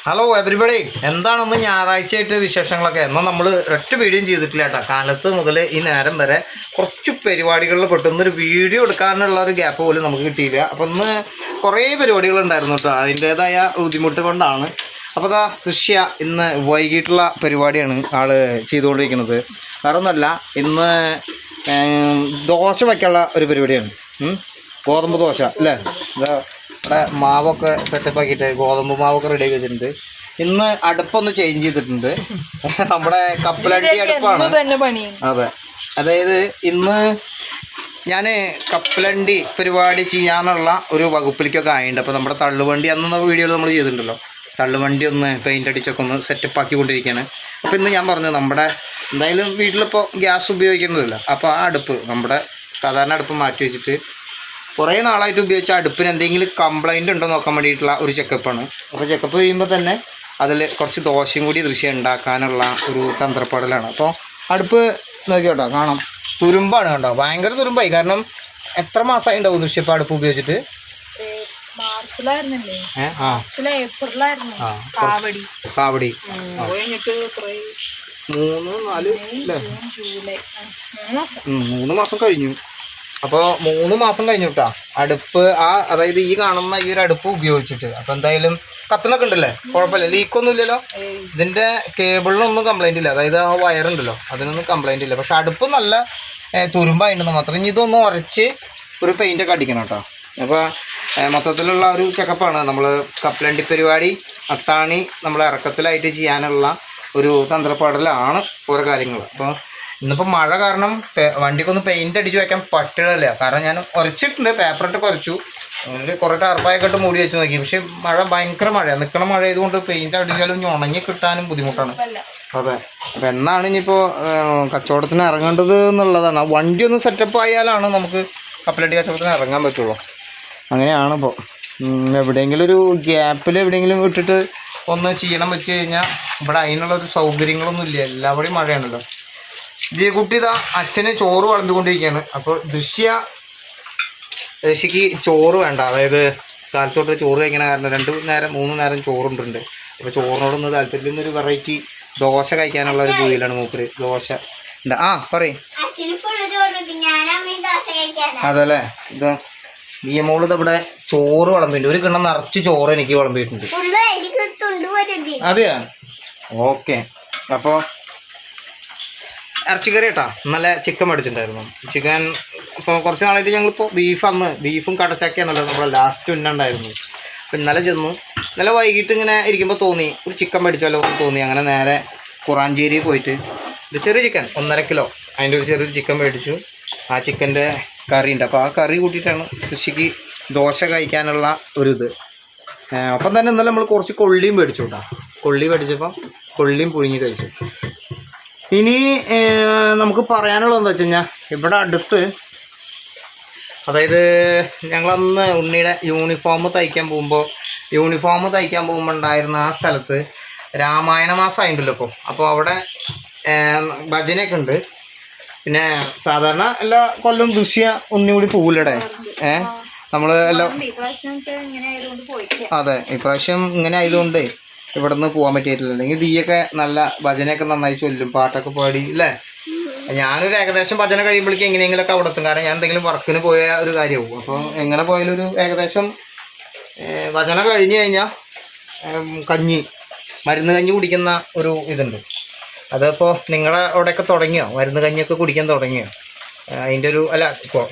Hello everybody, എന്താണെന്ന് ഞായറാഴ്ചയായിട്ട് വിശേഷങ്ങളൊക്കെ എന്നാൽ നമ്മൾ ഒറ്റ വീഡിയോയും ചെയ്തിട്ടില്ല കേട്ടോ. കാലത്ത് മുതൽ ഈ നേരം വരെ കുറച്ച് പരിപാടികളിൽ പെട്ടെന്നൊരു വീഡിയോ എടുക്കാനുള്ള ഒരു ഗ്യാപ്പ് പോലും നമുക്ക് കിട്ടിയില്ല. അപ്പം ഇന്ന് കുറേ പരിപാടികളുണ്ടായിരുന്നു കേട്ടോ. അതിൻ്റേതായ ബുദ്ധിമുട്ട് കൊണ്ടാണ്. അപ്പോൾ അതാ ദൃശ്യ ഇന്ന് വൈകിട്ടുള്ള പരിപാടിയാണ് ആൾ ചെയ്തുകൊണ്ടിരിക്കുന്നത്. വേറെ ഒന്നല്ല, ഇന്ന് ദോശ വയ്ക്കാനുള്ള ഒരു പരിപാടിയാണ്. ഗോതമ്പ് ദോശ അല്ലേ? ഇതാ ഇവിടെ മാവൊക്കെ സെറ്റപ്പ് ആക്കിയിട്ട് ഗോതമ്പ് മാവൊക്കെ റെഡി ആക്കി വെച്ചിട്ടുണ്ട്. ഇന്ന് അടുപ്പൊന്ന് ചേഞ്ച് ചെയ്തിട്ടുണ്ട്. നമ്മുടെ കപ്പലണ്ടി അടുപ്പാണ്. അതെ, അതായത് ഇന്ന് ഞാൻ കപ്പലണ്ടി പരിപാടി ചെയ്യാനുള്ള ഒരു വകുപ്പിലേക്കൊക്കെ ആയിട്ടുണ്ട്. അപ്പോൾ നമ്മുടെ തള്ളുവണ്ടി അന്ന് വീഡിയോയിൽ നമ്മൾ ചെയ്തിട്ടുണ്ടല്ലോ, തള്ളുവണ്ടി ഒന്ന് പെയിൻ്റ് അടിച്ചൊക്കെ ഒന്ന് സെറ്റപ്പ് ആക്കിക്കൊണ്ടിരിക്കുകയാണ്. അപ്പോൾ ഇന്ന് ഞാൻ പറഞ്ഞു നമ്മുടെ എന്തായാലും വീട്ടിലിപ്പോൾ ഗ്യാസ് ഉപയോഗിക്കേണ്ടതില്ല. അപ്പോൾ ആ അടുപ്പ് നമ്മുടെ സാധാരണ അടുപ്പ് മാറ്റി വെച്ചിട്ട് കുറേ നാളായിട്ട് ഉപയോഗിച്ച അടുപ്പിന് എന്തെങ്കിലും കംപ്ലൈൻറ്റ് ഉണ്ടോ നോക്കാൻ വേണ്ടിയിട്ടുള്ള ഒരു ചെക്കപ്പാണ്. അപ്പോൾ ചെക്കപ്പ് ചെയ്യുമ്പോൾ തന്നെ അതിൽ കുറച്ച് ദോശയും കൂടി ദൃശ്യം ഉണ്ടാക്കാനുള്ള ഒരു തന്ത്രപ്പാടലാണ്. അപ്പോൾ അടുപ്പ് നോക്കിയോട്ടോ, കാണാം തുരുമ്പാണ് കണ്ടോ, ഭയങ്കര തുരുമ്പായി. കാരണം എത്ര മാസമായി ഉണ്ടാവും ദൃശ്യം ഇപ്പോൾ അടുപ്പ് ഉപയോഗിച്ചിട്ട്? കാവടി 3 മാസം കഴിഞ്ഞു. അപ്പോൾ 3 മാസം കഴിഞ്ഞു കേട്ടോ അടുപ്പ്. അതായത് ഈ കാണുന്ന ഈ ഒരു അടുപ്പ് ഉപയോഗിച്ചിട്ട്. അപ്പോൾ എന്തായാലും കത്തണൊക്കെ ഉണ്ടല്ലേ, കുഴപ്പമില്ല, ലീക്കൊന്നും ഇല്ലല്ലോ. ഇതിൻ്റെ കേബിളിനൊന്നും കംപ്ലൈൻറ്റ് ഇല്ല. അതായത് ആ വയറുണ്ടല്ലോ അതിനൊന്നും കംപ്ലൈൻറ്റ് ഇല്ല. പക്ഷെ അടുപ്പ് നല്ല തുരുമ്പായിട്ടുണ്ടെന്ന് മാത്രം. ഇനി ഇതൊന്ന് ഉരച്ച് ഒരു പെയിൻ്റൊക്കെ അടിക്കണം കേട്ടോ. അപ്പോൾ മൊത്തത്തിലുള്ള ഒരു ചെക്കപ്പാണ്. നമ്മൾ കപ്പലണ്ടി പരിപാടി അത്താണി നമ്മൾ ഇറക്കത്തിലായിട്ട് ചെയ്യാനുള്ള ഒരു തന്ത്രപ്പാടലാണ് ഓരോ കാര്യങ്ങൾ. അപ്പോൾ ഇന്നിപ്പോൾ മഴ കാരണം വണ്ടിക്കൊന്ന് പെയിൻ്റ് അടിച്ച് വയ്ക്കാൻ പറ്റില്ല. കാരണം ഞാൻ ഉരച്ചിട്ടുണ്ട്, പേപ്പറിട്ട് കുറച്ചു, കുറേ ടാർപ്പായൊക്കെ ഇട്ട് മൂടി വെച്ച് നോക്കി. പക്ഷേ മഴ ഭയങ്കര മഴയാണ്, നിൽക്കണ മഴ ആയതുകൊണ്ട് പെയിൻ്റ് അടിച്ചാലും ഇനി ഉണങ്ങി കിട്ടാനും ബുദ്ധിമുട്ടാണ്. അതെ, അപ്പോൾ എന്നാണ് ഇനിയിപ്പോൾ കച്ചവടത്തിന് ഇറങ്ങേണ്ടത് എന്നുള്ളതാണ്. വണ്ടി ഒന്ന് സെറ്റപ്പ് ആയാലാണ് നമുക്ക് കപ്പലണ്ടി കച്ചവടത്തിന് ഇറങ്ങാൻ പറ്റുള്ളൂ. അങ്ങനെയാണിപ്പോൾ. എവിടെയെങ്കിലും ഒരു ഗ്യാപ്പിൽ എവിടെയെങ്കിലും ഇട്ടിട്ട് ഒന്ന് ചെയ്യണം വെച്ച് കഴിഞ്ഞാൽ ഇവിടെ അതിനുള്ളൊരു സൗകര്യങ്ങളൊന്നും ഇല്ല, എല്ലാവരുടെയും മഴയാണല്ലോ. കുട്ടി ഇതാ അച്ഛന് ചോറ് വളർന്നുകൊണ്ടിരിക്കുകയാണ്. അപ്പോൾ ഋഷിക്ക് ചോറ് വേണ്ട, അതായത് കാലത്തോട്ട് ചോറ് കഴിക്കണ കാരണം 2 നേരം 3 നേരം ചോറുണ്ടുണ്ട്. അപ്പോൾ ചോറിനോടൊന്ന് താല്പര്യം, ഒരു വെറൈറ്റി ദോശ കഴിക്കാനുള്ള ഒരു പൂതിയിലാണ് മൂപ്പര്. ദോശ ഉണ്ട്. പറയും അതല്ലേ. ഇതാ ഈ മോളിത് ഇവിടെ ചോറ് വിളമ്പിട്ടുണ്ട്. ഒരു കിണ്ണം നിറച്ച് ചോറ് എനിക്ക് വിളമ്പിയിട്ടുണ്ട്. അതെയാ, ഓക്കെ. അപ്പോൾ ഇറച്ചിക്കറി കേട്ടോ, നല്ല ചിക്കൻ മേടിച്ചിട്ടുണ്ടായിരുന്നു. ചിക്കൻ ഇപ്പോൾ കുറച്ച് നാളായിട്ട് ഞങ്ങളിപ്പോൾ ബീഫും കടച്ചക്കയാണല്ലോ നമ്മളെ ലാസ്റ്റ് ഉന്നുണ്ടായിരുന്നു. അപ്പോൾ ഇന്നലെ ചെന്നു. ഇന്നലെ വൈകിട്ട് ഇങ്ങനെ ഇരിക്കുമ്പോൾ തോന്നി ഒരു ചിക്കൻ മേടിച്ചാലോ എന്ന് തോന്നി. അങ്ങനെ നേരെ കുറാഞ്ചേരി പോയിട്ട് ഒരു ചെറിയ ചിക്കൻ 1.5 കിലോ അതിൻ്റെ ഒരു ചെറിയൊരു ചിക്കൻ മേടിച്ചു. ആ ചിക്കൻ്റെ കറി ഉണ്ട്. അപ്പോൾ ആ കറി കൂട്ടിയിട്ടാണ് കൃഷിക്ക് ദോശ കഴിക്കാനുള്ള ഒരിത്. അപ്പം തന്നെ ഇന്നലെ നമ്മൾ കുറച്ച് കൊള്ളിയും മേടിച്ചു കേട്ടോ. കൊള്ളി മേടിച്ചപ്പം കൊള്ളിയും പുഴുങ്ങി കഴിച്ചു. ഇനി നമുക്ക് പറയാനുള്ളത് എന്താ വെച്ച് കഴിഞ്ഞാൽ, ഇവിടെ അടുത്ത്, അതായത് ഞങ്ങളന്ന് ഉണ്ണിയുടെ യൂണിഫോം തയ്ക്കാൻ പോകുമ്പോൾ ഉണ്ടായിരുന്ന ആ സ്ഥലത്ത് രാമായണ മാസമായിട്ടുണ്ടല്ലോ ഇപ്പോൾ. അപ്പോൾ അവിടെ ഭജനയൊക്കെ ഉണ്ട്. പിന്നെ സാധാരണ എല്ലാ കൊല്ലം ദൃശ്യ ഉണ്ണി കൂടി പോകില്ലടെ. നമ്മൾ എല്ലാം അതെ, ഇപ്രാവശ്യം ഇങ്ങനെ ആയതുകൊണ്ട് ഇവിടെ നിന്ന് പോകാൻ പറ്റിയിട്ടില്ല. അല്ലെങ്കിൽ ദീയൊക്കെ നല്ല ഭജനയൊക്കെ നന്നായി ചൊല്ലും, പാട്ടൊക്കെ പാടി അല്ലേ. ഞാനൊരു ഏകദേശം ഭജന കഴിയുമ്പോഴേക്കും എങ്ങനെയെങ്കിലുമൊക്കെ അവിടെ എത്തും. കാരണം ഞാൻ എന്തെങ്കിലും വർക്കിന് പോയ ഒരു കാര്യമാവും. അപ്പോൾ എങ്ങനെ പോയാലും ഒരു ഏകദേശം ഭജന കഴിഞ്ഞ് കഴിഞ്ഞാൽ മരുന്ന് കഞ്ഞി കുടിക്കുന്ന ഒരു ഇതുണ്ട്. അതിപ്പോൾ നിങ്ങളുടെ അവിടെയൊക്കെ തുടങ്ങിയോ? മരുന്ന് കഞ്ഞിയൊക്കെ കുടിക്കാൻ തുടങ്ങിയോ? അതിൻ്റെ ഒരു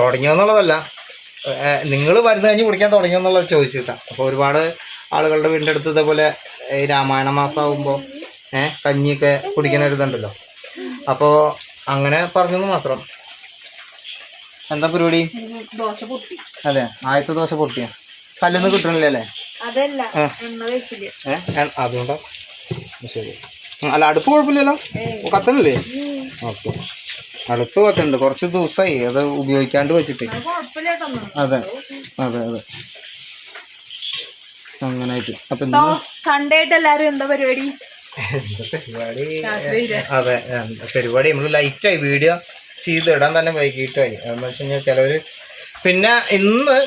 തുടങ്ങിയോ എന്നുള്ളതല്ല, നിങ്ങൾ മരുന്ന് കഞ്ഞി കുടിക്കാൻ തുടങ്ങിയോ എന്നുള്ളത് ചോദിച്ചിട്ടാണ്. അപ്പോൾ ഒരുപാട് ആളുകളുടെ വീടിൻ്റെ അടുത്ത് ഇതേപോലെ രാമായണ മാസമാകുമ്പോൾ കഞ്ഞിയൊക്കെ കുടിക്കുന്ന ഒരിതുണ്ടല്ലോ. അപ്പോൾ അങ്ങനെ പറഞ്ഞെന്ന് മാത്രം. എന്താ പരിപാടി? അതെ, ആദ്യത്തെ ദോശ പൊട്ടിയ കല്ലൊന്നും കിട്ടണില്ലല്ലേ? അതുകൊണ്ടാ. ശരി, അല്ല അടുപ്പ് കുഴപ്പമില്ലല്ലോ, കത്തണില്ലേ? ഓക്കെ, അടുപ്പ് കത്തുന്നുണ്ട്. കുറച്ച് ദിവസമായി അത് ഉപയോഗിക്കാണ്ട് വെച്ചിട്ട്. അതെ അതെ അതെ, അങ്ങനായിട്ട്. അപ്പൊ സൺഡേ ആയിട്ട് എല്ലാരും എന്താ പരിപാടി? അതെ, പരിപാടി നമ്മൾ ലൈറ്റായി വീഡിയോ ചെയ്തിടാൻ തന്നെ വൈകിട്ടായി. എന്ന് വെച്ച് കഴിഞ്ഞാൽ ചിലവർ പിന്നെ ഇന്ന്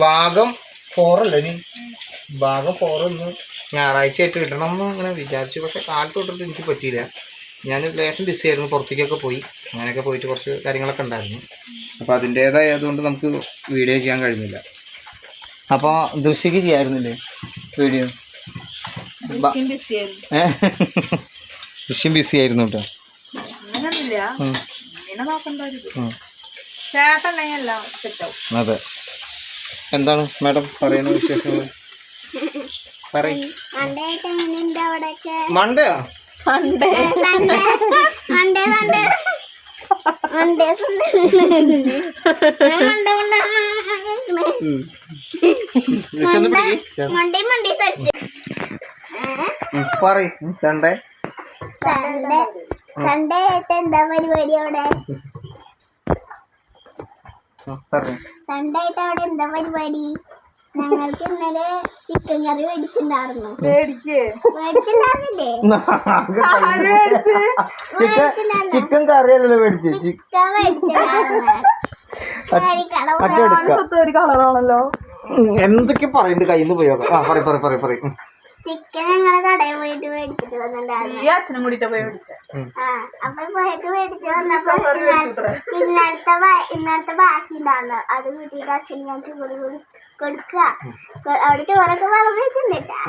ഭാഗം 4 അല്ലേ, ഭാഗം 4 ഇന്ന് ഞായറാഴ്ച ആയിട്ട് ഇടണം എന്ന് അങ്ങനെ വിചാരിച്ചു. പക്ഷേ കാലത്ത് തൊട്ടിട്ട് എനിക്ക് പറ്റിയില്ല. ഞാൻ ലേശം ബിസി ആയിരുന്നു, പുറത്തേക്കൊക്കെ പോയി, അങ്ങനെയൊക്കെ പോയിട്ട് കുറച്ച് കാര്യങ്ങളൊക്കെ ഉണ്ടായിരുന്നു. അപ്പോൾ അതിൻ്റേതായതുകൊണ്ട് നമുക്ക് വീഡിയോ ചെയ്യാൻ കഴിഞ്ഞില്ല. അപ്പോൾ ദൃശ്യക്ക് ചെയ്യായിരുന്നില്ലേ വീഡിയോ? ദൃശ്യം ബിസി ആയിരുന്നു കേട്ടോ. അതെ. എന്താണ് മാഡം പറയുന്ന വിശേഷങ്ങൾ? മണ്ടയാ? എന്താ പരിപാടി അവിടെ? സൺഡേ ആയിട്ട് അവിടെ എന്താ പരിപാടി? ഞങ്ങൾക്ക് ഇന്നലെ ചിക്കൻ കറി മേടിച്ചിട്ടുണ്ടായിരുന്നു. മേടിച്ചിട്ടുണ്ടായിരുന്നില്ലേ? ചിക്കൻ കറിയല്ലല്ലോ മേടിച്ചു. ചിക്കൻ മേടിച്ചിട്ടുണ്ടായിരുന്നു. കളറാണല്ലോ. എന്തൊക്കെ പറയുന്നുണ്ട്, കയ്യിൽ നിന്ന് പോയോ? പറയും. ചിക്കൻ ഞങ്ങളെ കടയിൽ പോയിട്ട് മേടിച്ചിട്ട് വന്നിട്ടുണ്ടായിരുന്നു. ഈ അച്ഛനും കൂടിട്ടാ പോയി മേടിച്ചേ. അപ്പൊ പോയിട്ട് മേടിച്ച് വന്നപ്പോ ഇന്നലത്തെ ബാക്കി ഉണ്ടായിരുന്നു. അത് വീട്ടിൽ അച്ഛൻ ഞാൻ ചോറ് കൊടുക്കുക. അവിടെ ചോറൊക്കെ വളം വെച്ചിട്ടുണ്ടാ.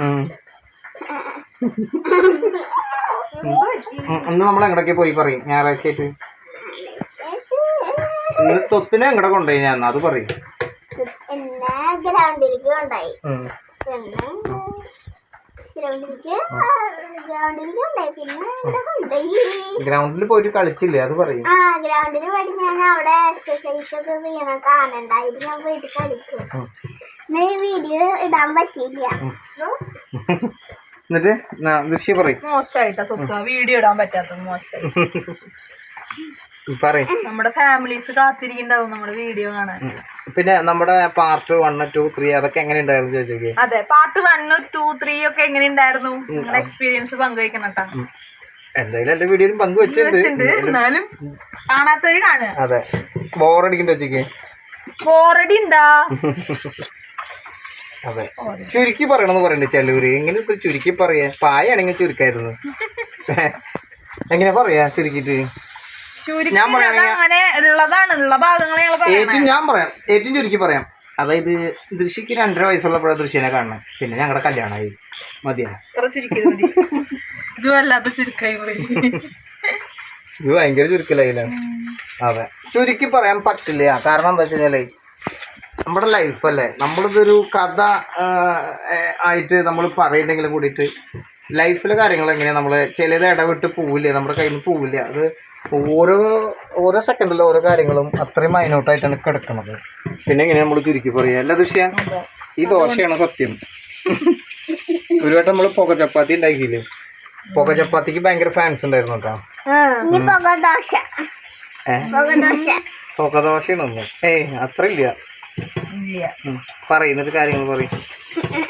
അന്ന് നമ്മൾ എങ്ങടൊക്കെ പോയി പറയും ഞായറാഴ്ച ആയിട്ട്? തൊത്തിനെ എങ്ങടെ കൊണ്ടുപോയി ഞാൻ? അത് പറയും. എന്നെ ഗ്രൗണ്ടിലേക്ക് കൊണ്ടായി. പിന്നെ ഗ്രൗണ്ടിൽ പോയിട്ട് കളിച്ചില്ലേ? അത് പറയും. ഗ്രൗണ്ടിൽ പോയിട്ട് ഞാൻ അവിടെ എക്സസൈസ് ഒക്കെ ചെയ്യണം കാണണ്ടായിട്ട് ഞാൻ പോയിട്ട് കളിച്ചു. വീഡിയോ ഇടാൻ പറ്റിയില്ല. എന്നിട്ട് ദൃശ്യം പറയും. മോശമായിട്ടാ സ്വത്ത് വീഡിയോ ഇടാൻ പറ്റാത്തത് മോശമായി. നമ്മുടെ ഫാമിലീസ് കാത്തിരിക്കുന്നുണ്ടാവും നമ്മുടെ വീഡിയോ കാണാൻ. പിന്നെ നമ്മുടെ പാർട്ട് 1, 2, 3 അതൊക്കെ എങ്ങനെ ഉണ്ടായിരുന്നു ചോദിച്ചോക്കെ? അതെ, പാർട്ട് 1, 2, 3 ഒക്കെ എങ്ങനെ ഉണ്ടായിരുന്നു? നിങ്ങളുടെ എക്സ്പീരിയൻസ് പങ്കുവയ്ക്കണം കേട്ടോ. എന്തായാലും എന്റെ വീഡിയോയിലും പങ്കുവെച്ചിട്ടുണ്ട്, എന്നാലും കാണാത്തവര് കാണുക. അതെ. ബോറടിക്കണ്ട ചോദിച്ചോക്കെ? ബോറടി ഉണ്ടാ? അതെ, ചുരുക്കി പറയണമെന്ന് പറയണ്ടേ ചിലവര്. എങ്ങനെ ഇപ്പൊ ചുരുക്കി പറയാ? പായാണെങ്കിൽ ചുരുക്കായിരുന്നു. എങ്ങനെ പറയാ ചുരുക്കിട്ട്? ഞാൻ ഏറ്റവും ചുരുക്കി പറയാം. അതായത് ദൃശ്യക്ക് 2.5 വയസ്സുള്ളപ്പോഴാണ് ദൃശ്യനെ കാണണം. പിന്നെ ഞങ്ങളുടെ കല്യാണമായി. മതിയാ? ഇത് വല്ലാത്ത ചുരുക്കായി പോയി. ഇത് ഭയങ്കര ചുരുക്കലായില്ല. അതെ, ചുരുക്കി പറയാൻ പറ്റില്ല. കാരണം എന്താ വെച്ച് കഴിഞ്ഞാലേ നമ്മുടെ ലൈഫല്ലേ, നമ്മളിതൊരു കഥ ആയിട്ട് നമ്മൾ പറയുന്നെങ്കിലും കൂടിയിട്ട് ലൈഫിലെ കാര്യങ്ങൾ എങ്ങനെയാണ് നമ്മൾ ചിലത് ഇടവിട്ട് പോവില്ലേ, നമ്മുടെ കയ്യിൽ നിന്ന് പോവില്ല. അത് ഓരോ സെക്കൻഡിലും ഓരോ കാര്യങ്ങളും അത്രയും മൈന്യൂട്ടായിട്ടാണ് കിടക്കുന്നത്. പിന്നെ എങ്ങനെയാണ് നമ്മൾ ചുരുക്കി പറയുക? എല്ലാ ദൃശ്യ ഈ ദോശയാണ് സത്യം. ഒരു വട്ടം നമ്മൾ പുക ചപ്പാത്തി ഉണ്ടാക്കിയില്ലേ? പുക ചപ്പാത്തിക്ക് ഭയങ്കര ഫാൻസ് ഉണ്ടായിരുന്നു കേട്ടോ. പുക ദോശയാണൊന്നും അത്ര ഇല്ല. പറയുന്നൊരു കാര്യങ്ങൾ പറയും.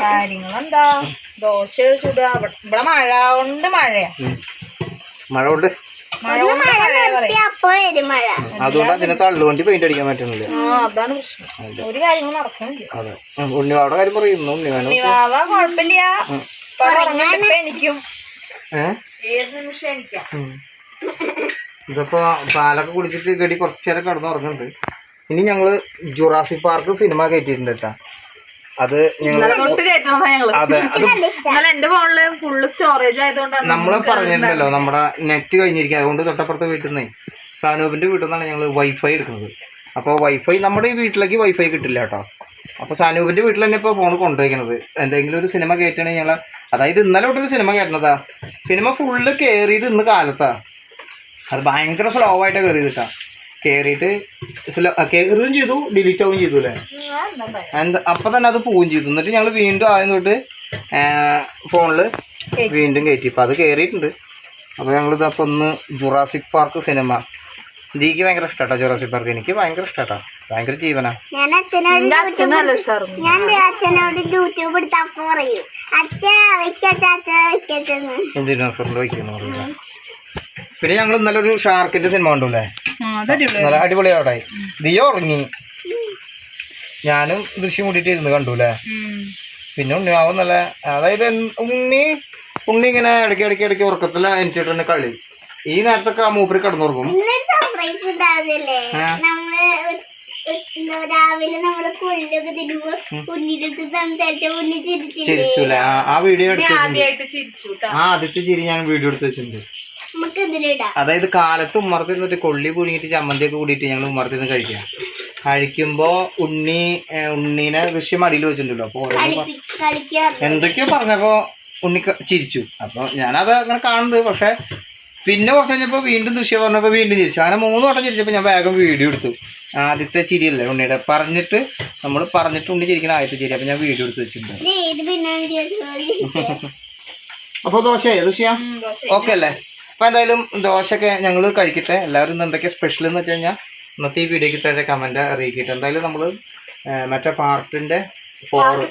കാര്യങ്ങളെന്താ? ദോശ ചുടുക. ഇവിടെ മഴ കൊണ്ട് മഴയാ. മഴ കൊണ്ട് അതുകൊണ്ട് അതിനെ തള്ളുകൊണ്ട് പെയിന്റ് അടിക്കാൻ പറ്റുന്നില്ല. അതാണ് പ്രശ്നം. ഒരു കാര്യങ്ങൾ നടക്കുന്നില്ല. അതെ, ഉണ്ണിവാടെ കാര്യം പറയുന്നു. ഉണ്ണിവാവ കുഴപ്പമില്ല. എനിക്കും ഏത് നിമിഷം എനിക്കാ. ഇതിപ്പോ പാലൊക്കെ കുടിച്ചിട്ട് ഗഡി കുറച്ചേരം കിടന്ന് ഉറങ്ങുന്നുണ്ട്. ഇനി ഞങ്ങള് ജുറാസിക് പാർക്ക് സിനിമ കയറ്റിയിട്ടുണ്ട് കേട്ടാ. അത് എന്റെ ഫോണില് ഫുള്ള് സ്റ്റോറേജ് ആയതുകൊണ്ടാണ് നമ്മള് പറഞ്ഞിട്ടുണ്ടല്ലോ, നമ്മുടെ നെറ്റ് കഴിഞ്ഞിരിക്കുക. അതുകൊണ്ട് തൊട്ടപ്പുറത്തെ വീട്ടിൽ നിന്നേ സാനൂപിന്റെ വീട്ടിൽ നിന്നാണ് ഞങ്ങൾ വൈഫൈ എടുക്കുന്നത്. അപ്പോൾ വൈഫൈ നമ്മുടെ ഈ വീട്ടിലേക്ക് വൈഫൈ കിട്ടില്ല കേട്ടോ. അപ്പോൾ സാനൂപിന്റെ വീട്ടിൽ തന്നെ ഇപ്പോൾ ഫോൺ കൊണ്ടുപോയിക്കുന്നത്. എന്തെങ്കിലും ഒരു സിനിമ കയറ്റണമെങ്കിൽ ഞങ്ങൾ, അതായത് ഇന്നലെ തൊട്ടൊരു സിനിമ കയറ്റുന്നതാ. സിനിമ ഫുള്ള് കയറിയത് ഇന്ന് കാലത്താ. അത് ഭയങ്കര സ്ലോ ആയിട്ടാണ് കയറിയത് കേട്ടോ. കയറിയിട്ട് കയറുകയും ചെയ്തു, ഡിലീറ്റ് ആവുകയും ചെയ്തു അല്ലേ. അപ്പം തന്നെ അത് പോവുകയും ചെയ്തു. എന്നിട്ട് ഞങ്ങൾ വീണ്ടും ആദ്യം തൊട്ട് ഫോണിൽ വീണ്ടും കയറ്റി. ഇപ്പം അത് കയറിയിട്ടുണ്ട്. അപ്പോൾ ഞങ്ങളിത് അപ്പോൾ ഒന്ന് ജുറാസിക് പാർക്ക് സിനിമ. എനിക്ക് ഭയങ്കര ഇഷ്ടാട്ടോ ജുറാസിക് പാർക്ക്. എനിക്ക് ഭയങ്കര ഇഷ്ടാട്ടോ, ഭയങ്കര ജീവനാ. ഞാൻ അച്ഛനോട് യൂട്യൂബ് എടുത്തപ്പോ പറയും ദിനോസറിന്റെ വയ്ക്കുന്നു പറയുക. പിന്നെ ഞങ്ങൾ ഇന്നലെ ഒരു ഷാർക്കിന്റെ സിനിമ കണ്ടൂല്ലേ, നല്ല അടിപൊളിയായി. ദിയോ ഉറങ്ങി, ഞാനും ദൃശ്യം കൂട്ടിയിട്ട് ഇരുന്ന് കണ്ടൂല്ലേ. പിന്നെ ഉണ്ണിമാവ് നല്ല അതായത് ഉണ്ണി ഇങ്ങനെ ഇടയ്ക്ക് ഉറക്കത്തിൽ എനിച്ചിട്ട് തന്നെ കളി ഈ നേരത്തൊക്കെ ആ മൂപ്പര് കിടന്നുറങ്ങും. സർപ്രൈസ് ഉണ്ടാവില്ലേ നമ്മള് രാവിലെ നമ്മള് കൊള്ളൊക്കെ തിരുമ്പോ ഉണ്ണിടുത്ത് സംസാരിച്ച ഉണ്ണി ചിരിച്ചൂല ആ വീഡിയോ എടുത്ത് ആദ്യമായിട്ട് ചിരിച്ചു കേട്ടോ. ആദ്യത്തെ ചിരി ഞാൻ വീഡിയോ എടുത്ത് വെച്ചിട്ടുണ്ട്. നമുക്ക് ഇതിലിടാം. അതായത് കാലത്ത് ഉമ്മറത്ത് ഇരുന്നിട്ട് കൊള്ളി പുഴുങ്ങിയിട്ട് ചമ്മന്തിയൊക്കെ കൂടിയിട്ട് ഞങ്ങൾ ഉമ്മറത്ത് നിന്ന് കഴിക്കുമ്പോ ഉണ്ണീനെ ദൃശ്യം അടിയിൽ വെച്ചിട്ടുണ്ടല്ലോ. അപ്പൊ എന്തൊക്കെയോ പറഞ്ഞപ്പോ ഉണ്ണി ചിരിച്ചു. അപ്പൊ ഞാനത് അങ്ങനെ കാണുന്നുണ്ട്. പക്ഷെ പിന്നെ കുറച്ച് കഴിഞ്ഞപ്പോൾ വീണ്ടും ദൃശ്യം പറഞ്ഞപ്പോൾ വീണ്ടും ചിരിച്ചു. അങ്ങനെ 3 വട്ടം ചിരിച്ചപ്പോൾ ഞാൻ വേഗം വീഡിയോ എടുത്തു. ആദ്യത്തെ ചിരിയല്ലേ ഉണ്ണിയുടെ പറഞ്ഞിട്ട് ഉണ്ണി ചിരിക്കുന്ന ആദ്യത്തെ ചിരി. അപ്പൊ ഞാൻ വീഡിയോ എടുത്ത് വെച്ചിട്ടുണ്ട്. അപ്പോൾ ദോശയായി ദൃശ്യം ഓക്കെ അല്ലേ? അപ്പോൾ എന്തായാലും ദോശയൊക്കെ ഞങ്ങൾ കഴിക്കട്ടെ. എല്ലാവരും ഇന്ന് എന്തൊക്കെയാണ് സ്പെഷ്യൽ എന്ന് വെച്ച് കഴിഞ്ഞാൽ ഇന്നത്തെ ഈ വീഡിയോക്ക് തന്നെ കമൻറ്റ് അറിയിക്കട്ടെ. എന്തായാലും നമ്മൾ മറ്റേ പാർട്ടിൻ്റെ 4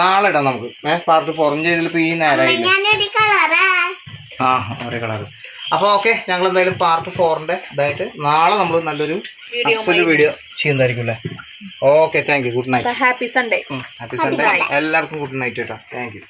നാളെ ഇടാം നമുക്ക്. പാർട്ട് 4 ചെയ്തതിലിപ്പോൾ ഈ നേരമായില്ല. ഒരേ കളറ്. അപ്പോൾ ഓക്കെ, ഞങ്ങൾ എന്തായാലും പാർട്ട് 4ൻ്റെ ഇതായിട്ട് നാളെ നമ്മൾ നല്ലൊരു വീഡിയോ ചെയ്യുന്നതായിരിക്കും അല്ലേ? Okay, thank you. Good night. Happy Sunday. Happy Sunday. എല്ലാവർക്കും ഗുഡ് നൈറ്റ് കേട്ടോ. Thank you.